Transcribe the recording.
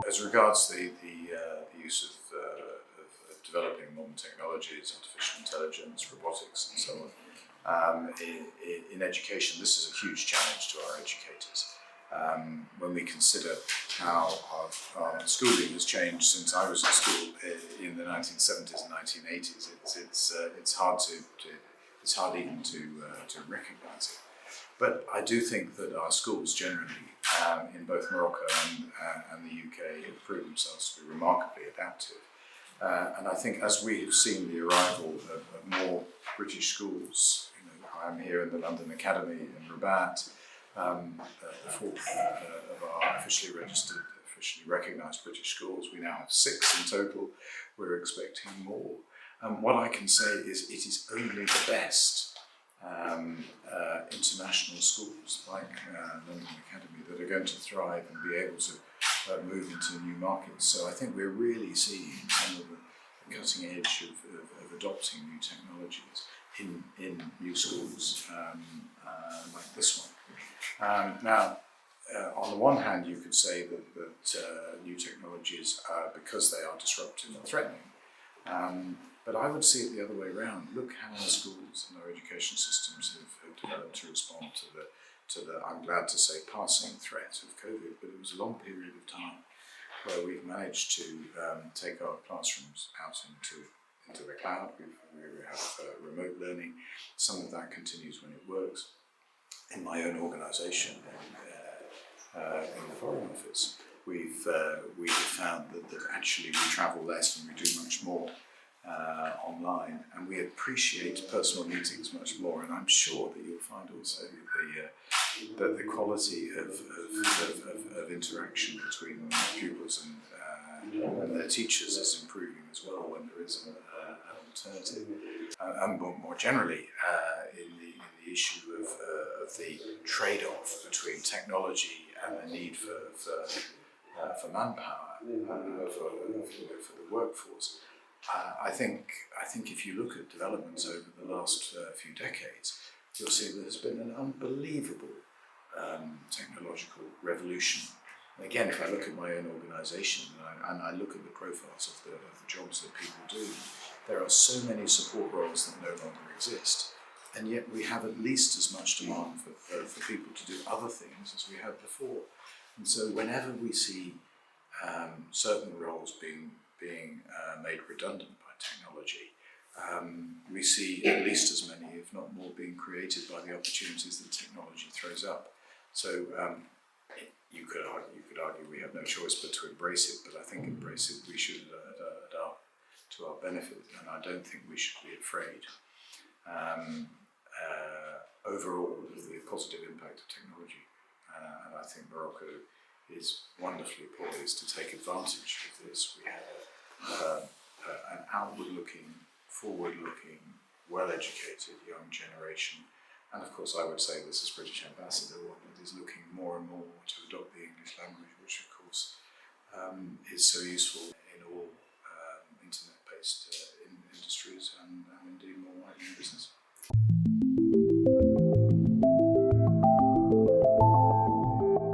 as regards the use of developing modern technologies, artificial intelligence, robotics, and so on, in education, this is a huge challenge to our educators. When we consider how our schooling has changed since I was at school in the 1970s and 1980s, it's hard even to recognise it. But I do think that our schools generally, in both Morocco and the UK, have proven themselves to be remarkably adaptive. And I think as we have seen the arrival of more British schools, I'm here in the London Academy in Rabat, the fourth of our officially recognised British schools. We now have 6 in total. We're expecting more. What I can say is it is only the best international schools like London Academy that are going to thrive and be able to move into new markets. So I think we're really seeing some of the cutting edge of adopting new technologies in new schools like this one. Now, on the one hand, you could say that new technologies, because they are disruptive, are threatening. But I would see it the other way around. Look how our schools and our education systems have developed to respond to the, I'm glad to say, passing threat of COVID, but it was a long period of time where we've managed to take our classrooms out into the cloud. We have remote learning. Some of that continues when it works. In my own organisation, in the Foreign Office, we've found that actually we travel less and we do much more online, and we appreciate personal meetings much more. And I'm sure that you'll find also that the quality of interaction between pupils and their teachers is improving as well when there is an alternative. And more generally, in the issue of the trade-off between technology and the need for manpower for the workforce. I think if you look at developments over the last few decades, you'll see that there's been an unbelievable technological revolution. And again, if I look at my own organisation and I look at the profiles of the jobs that people do, there are so many support roles that no longer exist. And yet we have at least as much demand for people to do other things as we had before. And so whenever we see certain roles being made redundant by technology, we see at least as many, if not more, being created by the opportunities that technology throws up. So you could argue we have no choice but to embrace it, but I think embrace it we should to our benefit, and I don't think we should be afraid. Overall, the positive impact of technology, and I think Morocco is wonderfully poised to take advantage of this. We have an outward-looking, forward-looking, well-educated young generation, and of course I would say this as British Ambassador, one that is looking more and more to adopt the English language, which of course is so useful in all internet-based